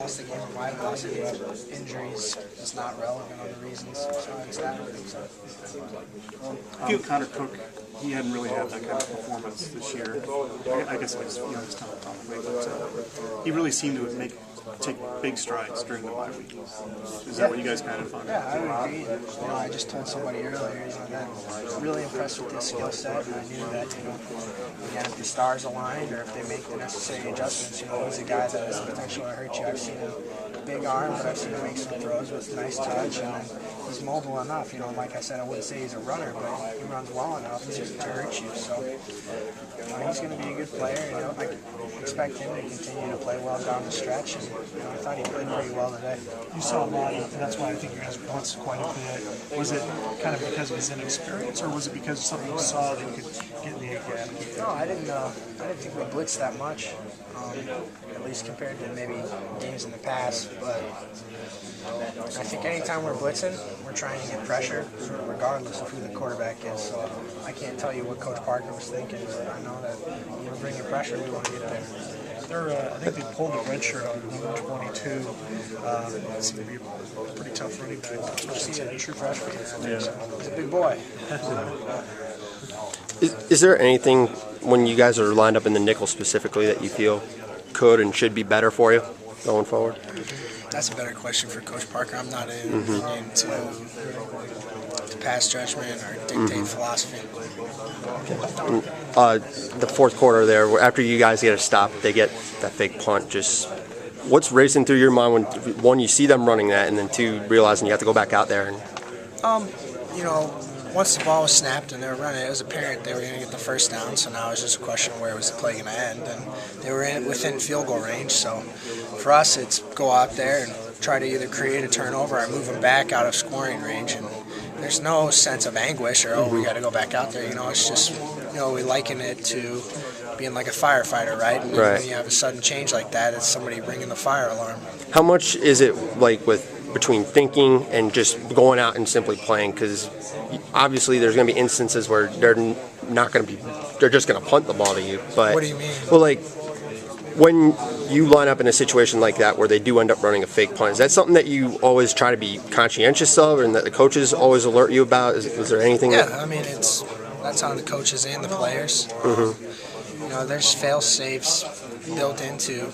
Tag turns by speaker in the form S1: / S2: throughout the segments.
S1: Lost the game of my velocity, but injuries is not relevant on the reasons. So it's that.
S2: Connor Cook, he hadn't really had that kind of performance this year. I guess it's it's kind of tough, but he really seemed to take big strides during the bye week. Is that what you guys kind of found?
S1: Yeah, I would agree. I just told somebody earlier, that I'm really impressed with his skill set, and I knew that, again, if the stars align or if they make the necessary adjustments, he's a guy that has the potential to hurt you. I've seen him big arm, but I've seen him make some throws with nice touch, and he's mobile enough. Like I said, I wouldn't say he's a runner, but he runs well enough to hurt you. So he's going to be a good player. I expect him to continue to play well down the stretch, and I thought he played pretty well today.
S3: You saw a lot of, and that's why I think you guys blitzed quite a bit. Was it kind of because of his inexperience, or was it because of something you saw that you could get in the gap?
S1: No, I didn't think we blitzed that much, at least compared to maybe games in the past. But I think anytime we're blitzing, we're trying to get pressure, sort of regardless of who the quarterback is. So I can't tell you what Coach Parker was thinking, but I know that we're bringing pressure. We want to get there.
S3: I think they pulled the red shirt on number 22. It seemed to be a pretty tough running back, especially a true freshman.
S1: Yeah. He's a big boy.
S4: Is there anything when you guys are lined up in the nickel specifically that you feel could and should be better for you going forward?
S1: That's a better question for Coach Parker. I'm not into pass judgment or dictate philosophy.
S4: The fourth quarter there, after you guys get a stop, they get that fake punt. Just what's racing through your mind when, one, you see them running that, and then two, realizing you have to go back out there? And
S1: once the ball was snapped and they were running, it was apparent they were going to get the first down. So now it was just a question of where was the play going to end, and they were within field goal range. So for us, it's go out there and try to either create a turnover or move them back out of scoring range. And there's no sense of anguish or we got to go back out there. It's just we liken it to being like a firefighter, right? And when you have a sudden change like that, it's somebody ringing the fire alarm.
S4: How much is it like between thinking and just going out and simply playing? Because obviously there's going to be instances where they're just going to punt the ball to you. But
S1: what do you mean?
S4: Well, like when you line up in a situation like that where they do end up running a fake punt, is that something that you always try to be conscientious of and that the coaches always alert you about? Is there anything?
S1: Yeah, that's on the coaches and the players. There's fail safes built into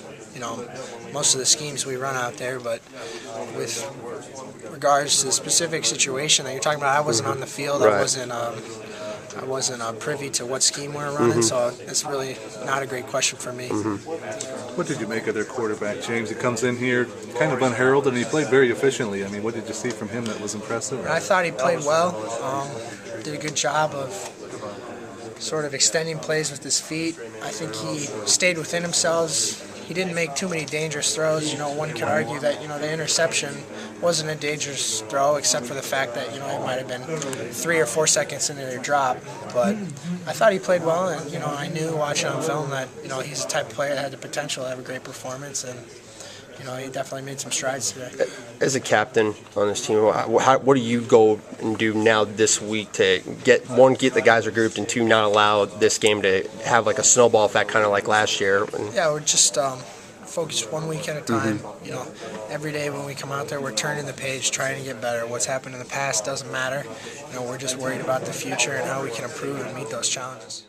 S1: most of the schemes we run out there, but with regards to the specific situation that you're talking about, I wasn't on the field. I wasn't privy to what scheme we're running, so it's really not a great question for me.
S5: What did you make of their quarterback, James? He comes in here kind of unheralded, and he played very efficiently. What did you see from him that was impressive?
S1: I thought he played well. Did a good job of sort of extending plays with his feet. I think he stayed within himself. He didn't make too many dangerous throws. One could argue that the interception wasn't a dangerous throw, except for the fact that it might have been 3 or 4 seconds into their drop. But I thought he played well, and I knew watching on film that he's the type of player that had the potential to have a great performance, and he definitely made some strides today.
S4: As a captain on this team, what do you go and do now this week to get the guys regrouped, and two, not allow this game to have like a snowball effect, kind of like last year?
S1: Yeah, we're just focused 1 week at a time. Every day when we come out there, we're turning the page, trying to get better. What's happened in the past doesn't matter. We're just worried about the future and how we can improve and meet those challenges.